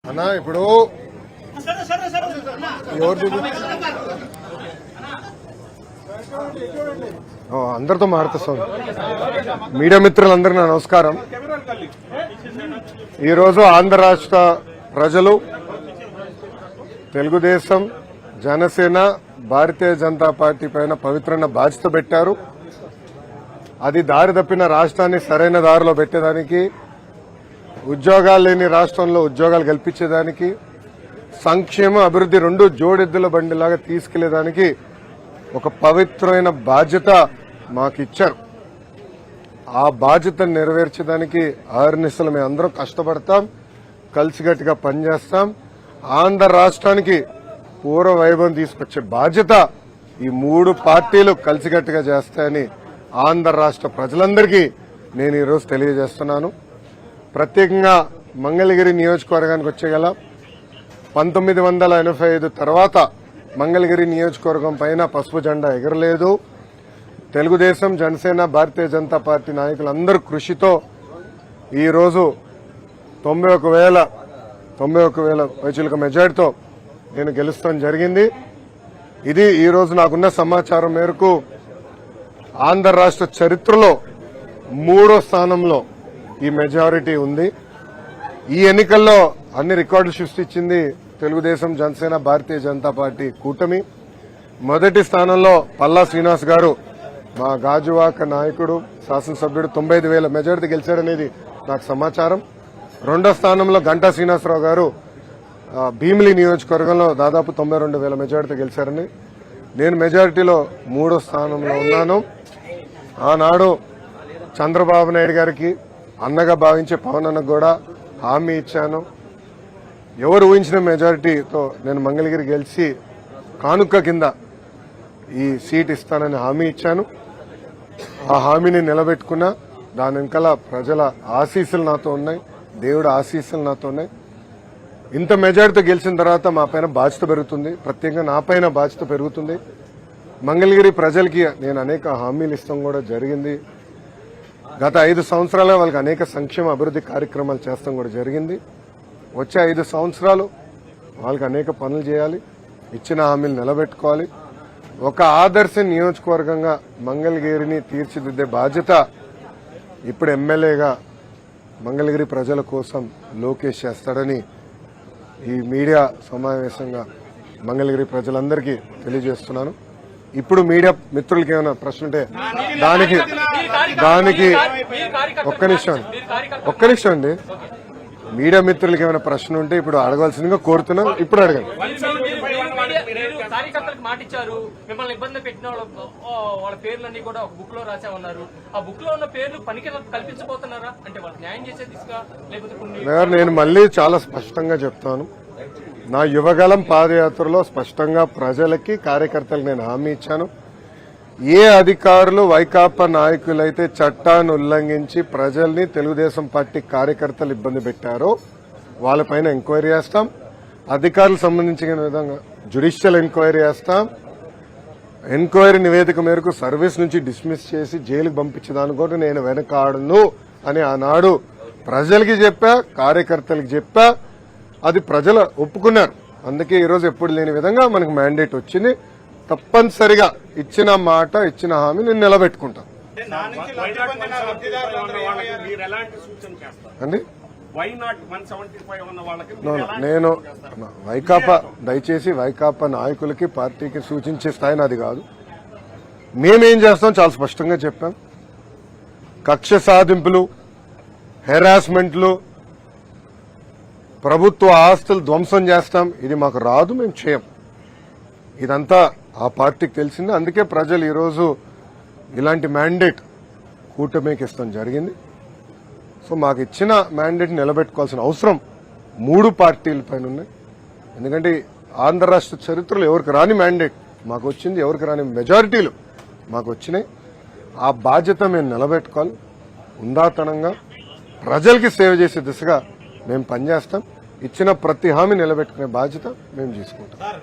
అన్నా ఇప్పుడు ఎవరు అందరితో మాట్లాడుతాం. మీడియా మిత్రులందరికీ నా నమస్కారం. ఈరోజు ఆంధ్ర రాష్ట్ర ప్రజలు తెలుగుదేశం, జనసేన, భారతీయ జనతా పార్టీ పైన పవిత్రమైన బాధ్యత పెట్టారు. అది దారి తప్పిన రాష్ట్రాన్ని సరైన దారిలో పెట్టేదానికి, ఉద్యోగాలు లేని రాష్ట్రంలో ఉద్యోగాలు కల్పించేదానికి, సంక్షేమ అభివృద్ధి రెండు జోడెద్దుల బండిలాగా తీసుకెళ్లేదానికి ఒక పవిత్రమైన బాధ్యత మాకు ఇచ్చారు. ఆ బాధ్యతను నెరవేర్చడానికి ఆర్నిసలు మేము అందరం కష్టపడతాం, కలిసిగట్టుగా పనిచేస్తాం. ఆంధ్ర రాష్ట్రానికి పూర్వ వైభవం తీసుకొచ్చే బాధ్యత ఈ మూడు పార్టీలు కలిసిగట్టుగా చేస్తాయని ఆంధ్ర రాష్ట్ర ప్రజలందరికీ నేను ఈరోజు తెలియజేస్తున్నాను. ప్రత్యేకంగా మంగళగిరి నియోజకవర్గానికి వచ్చేగల 1985 తర్వాత మంగళగిరి నియోజకవర్గం పైన పసుపు జెండా ఎగరలేదు. తెలుగుదేశం, జనసేన, భారతీయ జనతా పార్టీ నాయకులందరూ కృషితో ఈరోజు 91,000 పైచిలుక మెజార్టీతో నేను గెలుస్తాం జరిగింది. ఇది ఈరోజు నాకున్న సమాచారం మేరకు ఆంధ్ర రాష్ట్ర చరిత్రలో 3వ స్థానంలో ఈ మెజారిటీ ఉంది. ఈ ఎన్నికల్లో అన్ని రికార్డులు సృష్టించింది తెలుగుదేశం, జనసేన, భారతీయ జనతా పార్టీ కూటమి. మొదటి స్థానంలో పల్లా శ్రీనివాస్ గారు, మా గాజువాక నాయకుడు, శాసనసభ్యుడు 95,000 మెజారిటీ గెలిచాడనేది నాకు సమాచారం. రెండో స్థానంలో గంటా శ్రీనివాసరావు గారు భీమిలి నియోజకవర్గంలో దాదాపు 92,000 మెజారిటీ గెలిచారని, నేను మెజారిటీలో 3వ స్థానంలో ఉన్నాను. ఆనాడు చంద్రబాబు నాయుడు గారికి అన్నగా భావించే పవన్ అన్నకు కూడా హామీ ఇచ్చాను. ఎవరు ఊహించిన మెజారిటీతో నేను మంగళగిరి గెలిచి కానుక కింద ఈ సీట్ ఇస్తానని హామీ ఇచ్చాను. ఆ హామీని నిలబెట్టుకున్నా. దాని వెనకాల ప్రజల ఆశీస్సులు నాతో ఉన్నాయి, దేవుడు ఆశీస్సులు నాతో ఉన్నాయి. ఇంత మెజారిటీతో గెలిచిన తర్వాత మా పైన బాధ్యత పెరుగుతుంది, ప్రత్యేకంగా నా పైన బాధ్యత పెరుగుతుంది. మంగళగిరి ప్రజలకి నేను అనేక హామీలు ఇస్తాం కూడా జరిగింది. గత 5 సంవత్సరాలుగా వాళ్ళకి అనేక సంక్షేమ అభివృద్ధి కార్యక్రమాలు చేస్తాం కూడా జరిగింది. వచ్చే 5 సంవత్సరాలు వాళ్ళకి అనేక పనులు చేయాలి, ఇచ్చిన హామీలు నిలబెట్టుకోవాలి. ఒక ఆదర్శ నియోజకవర్గంగా మంగళగిరిని తీర్చిదిద్దే బాధ్యత ఇప్పుడు ఎమ్మెల్యేగా మంగళగిరి ప్రజల కోసం లోకేష్ చేస్తాడని ఈ మీడియా సమావేశంగా మంగళగిరి ప్రజలందరికీ తెలియజేస్తున్నాను. ఇప్పుడు మీడియా మిత్రులకి ఏమైనా ప్రశ్న ఉంటే దానికి ఒక్క నిమిషం అండి. మీడియా మిత్రులకి ఏమైనా ప్రశ్న ఉంటే ఇప్పుడు అడగాల్సిందిగా కోరుతున్నాం. ఇప్పుడు అడగండి. కార్యకర్తలకు మాట ఇచ్చారు, మిమ్మల్ని ఇబ్బంది పెట్టిన వాళ్ళ పేర్లన్నీ కూడా ఒక బుక్ లో రాసామన్నారు. ఆ బుక్ లో ఉన్న పేర్లు పనికి కల్పించబోతున్నారా? అంటే వాళ్ళు న్యాయం చేసే దిశగా లేకపోతే నేను మళ్ళీ చాలా స్పష్టంగా చెప్తాను. నా యువగలం పాదయాత్రలో స్పష్టంగా ప్రజలకి, కార్యకర్తలకు నేను హామీ ఇచ్చాను. ఏ అధికారులు, వైకాపా నాయకులైతే చట్టాన్ని ఉల్లంఘించి ప్రజల్ని, తెలుగుదేశం పార్టీ కార్యకర్తలు ఇబ్బంది పెట్టారో వాళ్ళపైన ఎంక్వైరీ చేస్తాం. అధికారులకు సంబంధించిన విధంగా జ్యుడిషియల్ ఎంక్వైరీ చేస్తాం. ఎంక్వైరీ నివేదిక మేరకు సర్వీస్ నుంచి డిస్మిస్ చేసి జైలుకు పంపించేదాన్ని కూడా నేను వెనకాడను అని ఆనాడు ప్రజలకి చెప్పా, కార్యకర్తలకు చెప్పా. అది ప్రజలు ఒప్పుకున్నారు. అందుకే ఈరోజు ఎప్పుడు లేని విధంగా మనకు మ్యాండేట్ వచ్చింది. తప్పనిసరిగా ఇచ్చిన మాట, ఇచ్చిన హామీ నేను నిలబెట్టుకుంటాను అండి. నేను వైకాపా, దయచేసి వైకాపా నాయకులకి, పార్టీకి సూచించే స్థాయి నాది కాదు. మేమేం చేస్తాం చాలా స్పష్టంగా చెప్పాం. కక్ష సాధింపులు, హెరాస్మెంట్లు, ప్రభుత్వ ఆస్తులు ధ్వంసం చేస్తాం, ఇది మాకు రాదు, మేము చేయం. ఇదంతా ఆ పార్టీకి తెలిసింది. అందుకే ప్రజలు ఈరోజు ఇలాంటి మ్యాండేట్ కూటమికి ఇస్తాం జరిగింది. సో మాకు ఇచ్చిన మ్యాండేట్ నిలబెట్టుకోవాల్సిన అవసరం 3 పార్టీలపైన ఉన్నాయి. ఎందుకంటే ఆంధ్ర రాష్ట్ర చరిత్రలో ఎవరికి రాని మ్యాండేట్ మాకు వచ్చింది, ఎవరికి రాని మెజారిటీలు మాకు వచ్చినాయి. ఆ బాధ్యత మేము నిలబెట్టుకోవాలి. ఉందాతనంగా ప్రజలకి సేవ చేసే దిశగా మేము పనిచేస్తాం. ఇచ్చిన ప్రతి హామీ నిలబెట్టుకునే బాధ్యత మేము తీసుకుంటాం.